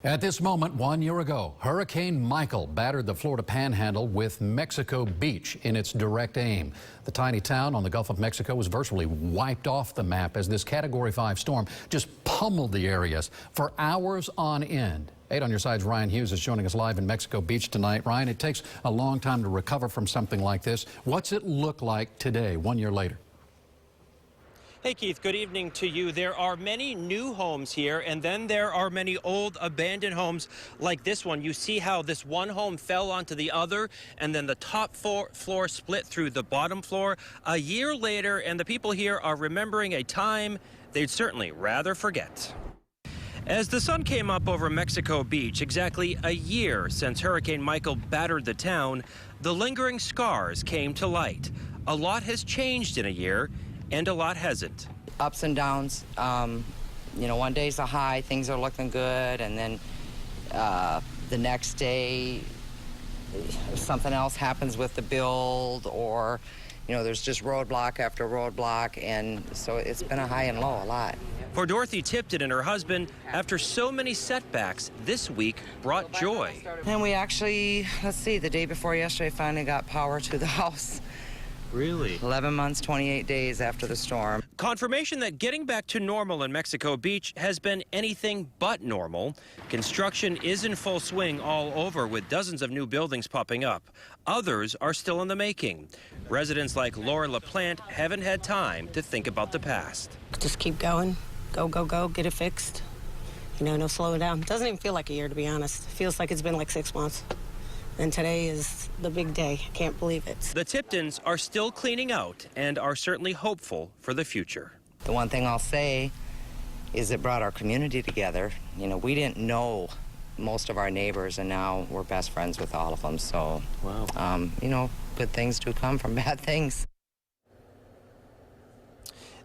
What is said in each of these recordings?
At this moment, 1 year ago, Hurricane Michael battered the Florida Panhandle with Mexico Beach in its direct aim. The tiny town on the Gulf of Mexico was virtually wiped off the map as this Category 5 storm just pummeled the areas for hours on end. 8 on your side's Ryan Hughes is joining us live in Mexico Beach tonight. Ryan, it takes a long time to recover from something like this. What's it look like today, 1 year later? Hey, Keith, good evening to you. There are many new homes here, and then there are many old abandoned homes like this one. You see how this one home fell onto the other, and then the top floor split through the bottom floor. A year later, and the people here are remembering a time they'd certainly rather forget. As the sun came up over Mexico Beach, exactly a year since Hurricane Michael battered the town, the lingering scars came to light. A lot has changed in a year, and a lot hasn't. Ups and downs. You know, one day's a high, things are looking good, and then the next day something else happens with the build, or you know, there's just roadblock after roadblock, and so it's been a high and low a lot. For Dorothy Tipton and her husband, after so many setbacks, this week brought joy. And we actually, let's see, the day before yesterday finally got power to the house. Really? 11 months, 28 days after the storm. Confirmation that getting back to normal in Mexico Beach has been anything but normal. Construction is in full swing all over, with dozens of new buildings popping up. Others are still in the making. Residents like Laura LaPlante haven't had time to think about the past. Just keep going. Go, go, go. Get it fixed. You know, no slowing down. Doesn't even feel like a year, to be honest. Feels like it's been like 6 months. And today is the big day. Can't believe it. The Tiptons are still cleaning out and are certainly hopeful for the future. The one thing I'll say is it brought our community together. You know, we didn't know most of our neighbors, and now we're best friends with all of them. So, wow. You know, good things do come from bad things.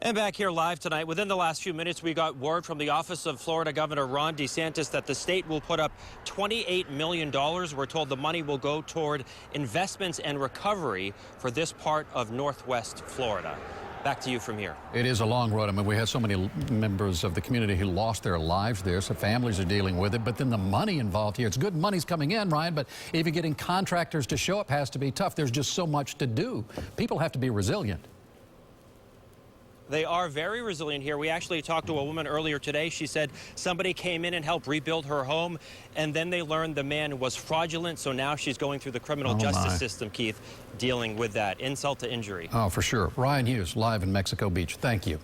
And back here live tonight, within the last few minutes, we got word from the office of Florida Governor Ron DeSantis that the state will put up $28 million. We're told the money will go toward investments and recovery for this part of Northwest Florida. Back to you from here. It is a long road. I mean, we had so many members of the community who lost their lives there, so families are dealing with it. But then the money involved here, it's good money's coming in, Ryan, but even getting contractors to show up has to be tough. There's just so much to do. People have to be resilient. They are very resilient here. We actually talked to a woman earlier today. She said somebody came in and helped rebuild her home, and then they learned the man was fraudulent, so now she's going through the criminal justice system, Keith, dealing with that insult to injury. Oh, for sure. Ryan Hughes, live in Mexico Beach. Thank you.